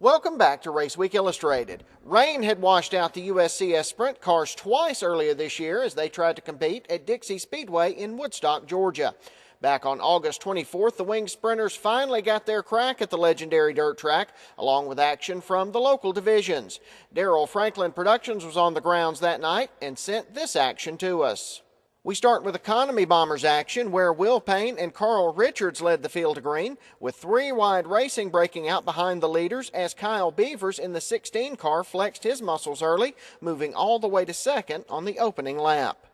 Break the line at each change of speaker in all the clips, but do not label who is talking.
Welcome back to Raceweek Illustrated. Rain had washed out the USCS Sprint Cars twice earlier this year as they tried to compete at Dixie Speedway in Woodstock, Georgia. Back on August 24th, the winged sprinters finally got their crack at the legendary dirt track, along with action from the local divisions. Darrell Franklin Productions was on the grounds that night and sent this action to us. We start with Economy Bombers action, where Will Payne and Carl Richards led the field to green, with three wide racing breaking out behind the leaders as Kyle Beavers in the 16 car flexed his muscles early, moving all the way to second on the opening lap.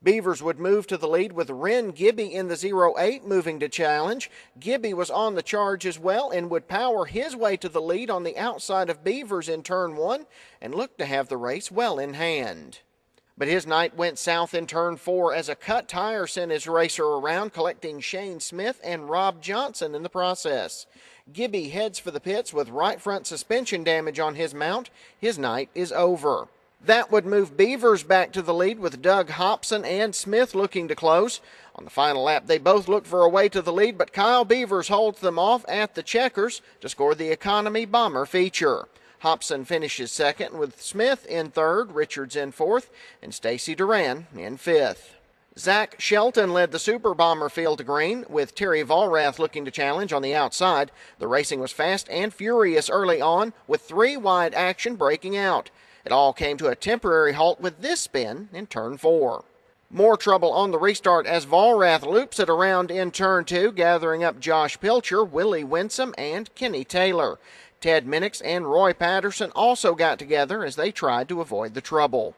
Beavers would move to the lead with Ren Gibby in the 08 moving to challenge. Gibby was on the charge as well and would power his way to the lead on the outside of Beavers in turn 1 and looked to have the race well in hand. But his night went south in turn 4 as a cut tire sent his racer around, collecting Shane Smith and Rob Johnson in the process. Gibby heads for the pits with right front suspension damage on his mount. His night is over. That would move Beavers back to the lead with Doug Hobson and Smith looking to close. On the final lap, they both looked for a way to the lead, but Kyle Beavers holds them off at the checkers to score the Economy Bomber feature. Hobson finishes second with Smith in third, Richards in fourth, and Stacy Duran in fifth. Zach Shelton led the Super Bomber field to green, with Terry Vollrath looking to challenge on the outside. The racing was fast and furious early on, with three wide action breaking out. It all came to a temporary halt with this spin in turn 4. More trouble on the restart as Vollrath loops it around in turn 2, gathering up Josh Pilcher, Willie Winsome, and Kenny Taylor. Ted Minix and Roy Patterson also got together as they tried to avoid the trouble.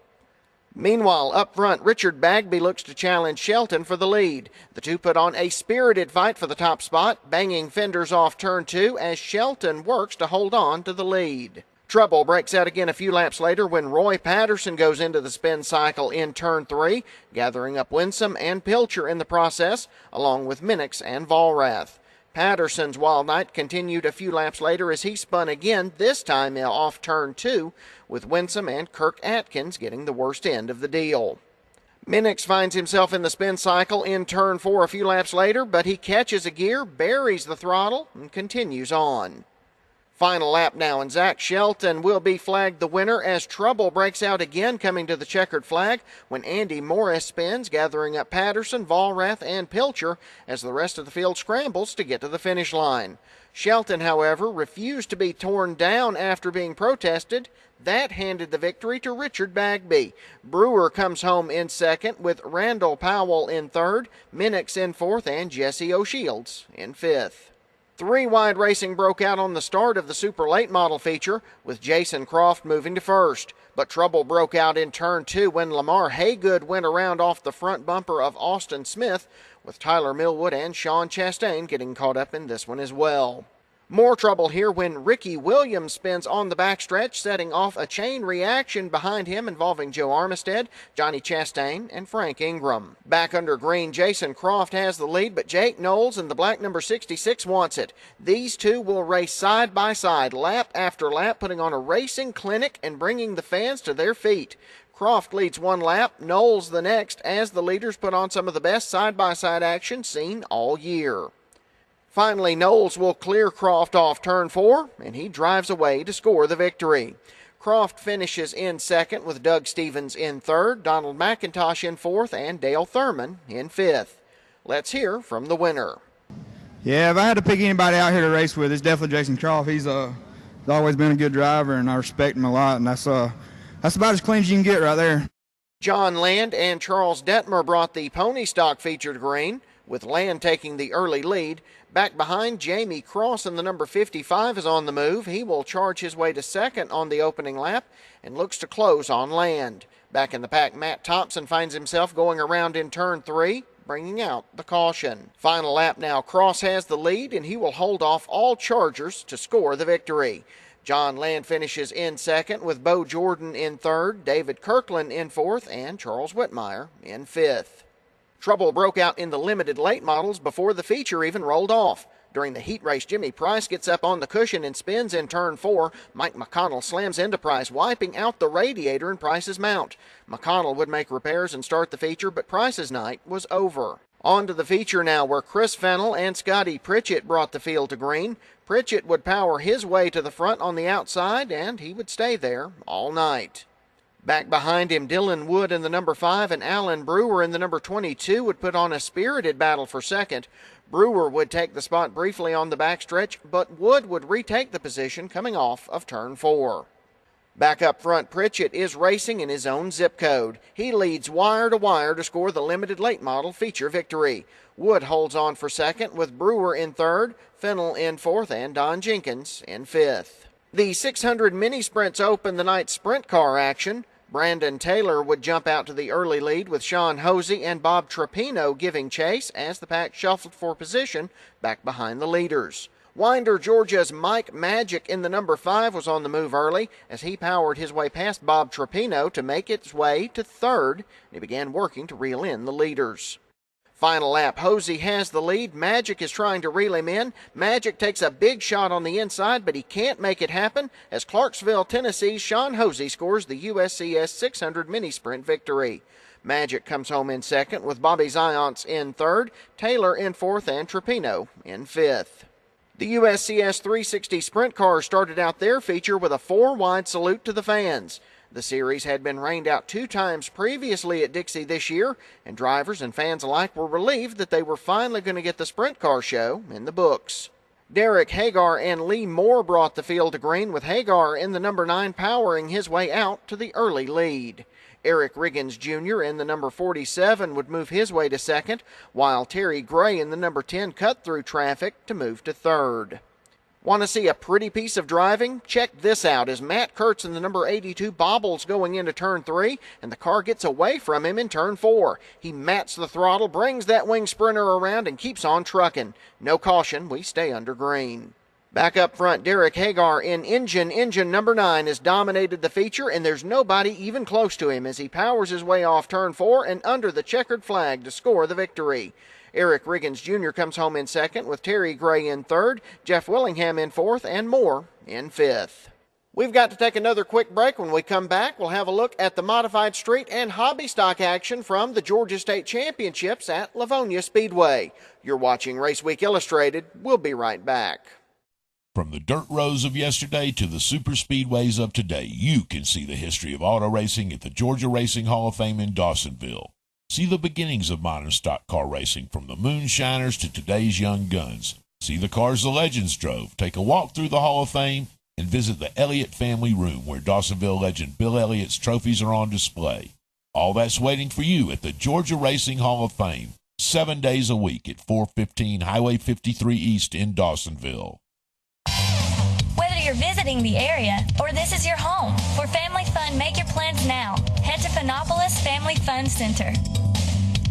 Meanwhile, up front, Richard Bagby looks to challenge Shelton for the lead. The two put on a spirited fight for the top spot, banging fenders off turn 2 as Shelton works to hold on to the lead. Trouble breaks out again a few laps later when Roy Patterson goes into the spin cycle in turn 3, gathering up Winsome and Pilcher in the process, along with Minix and Vollrath. Patterson's wild night continued a few laps later as he spun again, this time off turn 2, with Winsome and Kirk Atkins getting the worst end of the deal. Minix finds himself in the spin cycle in turn 4 a few laps later, but he catches a gear, buries the throttle, and continues on. Final lap now, and Zach Shelton will be flagged the winner as trouble breaks out again coming to the checkered flag when Andy Morris spins, gathering up Patterson, Vollrath, and Pilcher as the rest of the field scrambles to get to the finish line. Shelton, however, refused to be torn down after being protested. That handed the victory to Richard Bagby. Brewer comes home in second with Randall Powell in third, Minix in fourth, and Jesse O'Shields in fifth. Three wide racing broke out on the start of the Super Late Model feature, with Jason Croft moving to first. But trouble broke out in turn 2 when Lamar Haygood went around off the front bumper of Austin Smith, with Tyler Millwood and Sean Chastain getting caught up in this one as well. More trouble here when Ricky Williams spins on the backstretch, setting off a chain reaction behind him involving Joe Armistead, Johnny Chastain, and Frank Ingram. Back under green, Jason Croft has the lead, but Jake Knowles in the black number 66 wants it. These two will race side by side, lap after lap, putting on a racing clinic and bringing the fans to their feet. Croft leads one lap, Knowles the next, as the leaders put on some of the best side-by-side action seen all year. Finally, Knowles will clear Croft off turn 4, and he drives away to score the victory. Croft finishes in second with Doug Stevens in third, Donald McIntosh in fourth, and Dale Thurman in fifth. Let's hear from the winner.
Yeah, if I had to pick anybody out here to race with, it's definitely Jason Croft. He's always been a good driver, and I respect him a lot, and that's about as clean as you can get right there.
John Land and Charles Detmer brought the pony stock feature to green, with Land taking the early lead. Back behind, Jamie Cross in the number 55 is on the move. He will charge his way to second on the opening lap and looks to close on Land. Back in the pack, Matt Thompson finds himself going around in turn 3, bringing out the caution. Final lap now, Cross has the lead, and he will hold off all chargers to score the victory. John Land finishes in second with Bo Jordan in third, David Kirkland in fourth, and Charles Whitmire in fifth. Trouble broke out in the limited late models before the feature even rolled off. During the heat race, Jimmy Price gets up on the cushion and spins in turn 4. Mike McConnell slams into Price, wiping out the radiator in Price's mount. McConnell would make repairs and start the feature, but Price's night was over. On to the feature now, where Chris Fennell and Scotty Pritchett brought the field to green. Pritchett would power his way to the front on the outside, and he would stay there all night. Back behind him, Dylan Wood in the number 5 and Alan Brewer in the number 22 would put on a spirited battle for second. Brewer would take the spot briefly on the backstretch, but Wood would retake the position coming off of turn 4. Back up front, Pritchett is racing in his own zip code. He leads wire to wire to score the limited late model feature victory. Wood holds on for second with Brewer in third, Fennell in fourth, and Don Jenkins in fifth. The 600 mini sprints open the night's sprint car action. Brandon Taylor would jump out to the early lead with Sean Hosey and Bob Trapino giving chase as the pack shuffled for position back behind the leaders. Winder, Georgia's Mike Magic in the number 5 was on the move early as he powered his way past Bob Trapino to make its way to third, and he began working to reel in the leaders. Final lap, Hosey has the lead. Magic is trying to reel him in. Magic takes a big shot on the inside, but he can't make it happen as Clarksville, Tennessee's Sean Hosey scores the USCS 600 mini sprint victory. Magic comes home in second with Bobby Zions in third, Taylor in fourth, and Trapino in fifth. The USCS 360 Sprint Car started out their feature with a 4-wide salute to the fans. The series had been rained out 2 times previously at Dixie this year, and drivers and fans alike were relieved that they were finally going to get the Sprint Car show in the books. Derek Hagar and Lee Moore brought the field to green, with Hagar in the number 9 powering his way out to the early lead. Eric Riggins Jr. in the number 47 would move his way to second, while Terry Gray in the number 10 cut through traffic to move to third. Want to see a pretty piece of driving? Check this out as Matt Kurtz in the number 82 bobbles going into turn 3, and the car gets away from him in turn 4. He mats the throttle, brings that wing sprinter around, and keeps on trucking. No caution, we stay under green. Back up front, Derek Hagar in engine number 9 has dominated the feature, and there's nobody even close to him as he powers his way off turn 4 and under the checkered flag to score the victory. Eric Riggins Jr. comes home in second with Terry Gray in third, Jeff Willingham in fourth, and Moore in fifth. We've got to take another quick break. When we come back, we'll have a look at the modified street and hobby stock action from the Georgia State Championships at Lavonia Speedway. You're watching Raceweek Illustrated. We'll be right back.
From the dirt roads of yesterday to the super speedways of today, you can see the history of auto racing at the Georgia Racing Hall of Fame in Dawsonville. See the beginnings of modern stock car racing, from the moonshiners to today's young guns. See the cars the legends drove. Take a walk through the Hall of Fame and visit the Elliott family room, where Dawsonville legend Bill Elliott's trophies are on display. All that's waiting for you at the Georgia Racing Hall of Fame, 7 days a week at 415 Highway 53 East in Dawsonville.
Whether you're visiting the area or this is your home, for family fun, make your plans now. Head to Phonopolis Family Fun Center.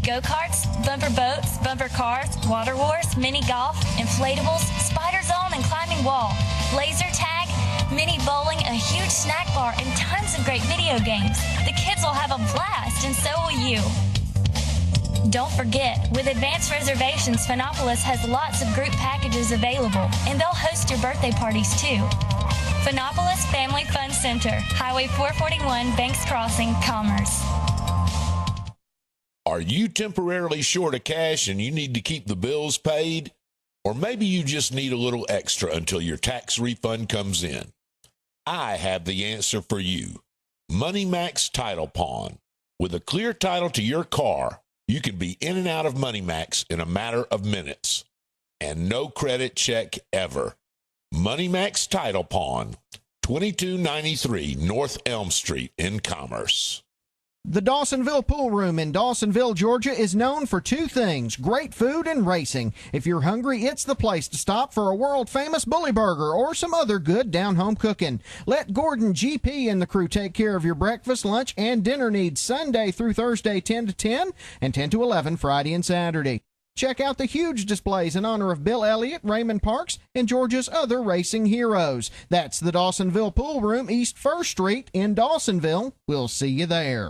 Go-karts, bumper boats, bumper cars, water wars, mini golf, inflatables, spider zone and climbing wall, laser tag, mini bowling, a huge snack bar, and tons of great video games. The kids will have a blast, and so will you. Don't forget, with advanced reservations, Phonopolis has lots of group packages available, and they'll host your birthday parties too. Phonopolis Family Fun Center, Highway 441, Banks Crossing, Commerce.
Are you temporarily short of cash and you need to keep the bills paid? Or maybe you just need a little extra until your tax refund comes in. I have the answer for you. MoneyMax Title Pawn. With a clear title to your car, you can be in and out of MoneyMax in a matter of minutes. And no credit check ever. MoneyMax Title Pawn, 2293 North Elm Street in Commerce.
The Dawsonville Pool Room in Dawsonville, Georgia is known for 2 things: great food and racing. If you're hungry, it's the place to stop for a world-famous bully burger or some other good down-home cooking. Let Gordon GP and the crew take care of your breakfast, lunch, and dinner needs Sunday through Thursday 10 to 10 and 10 to 11 Friday and Saturday. Check out the huge displays in honor of Bill Elliott, Raymond Parks, and Georgia's other racing heroes. That's the Dawsonville Pool Room, East 1st Street in Dawsonville. We'll see you there.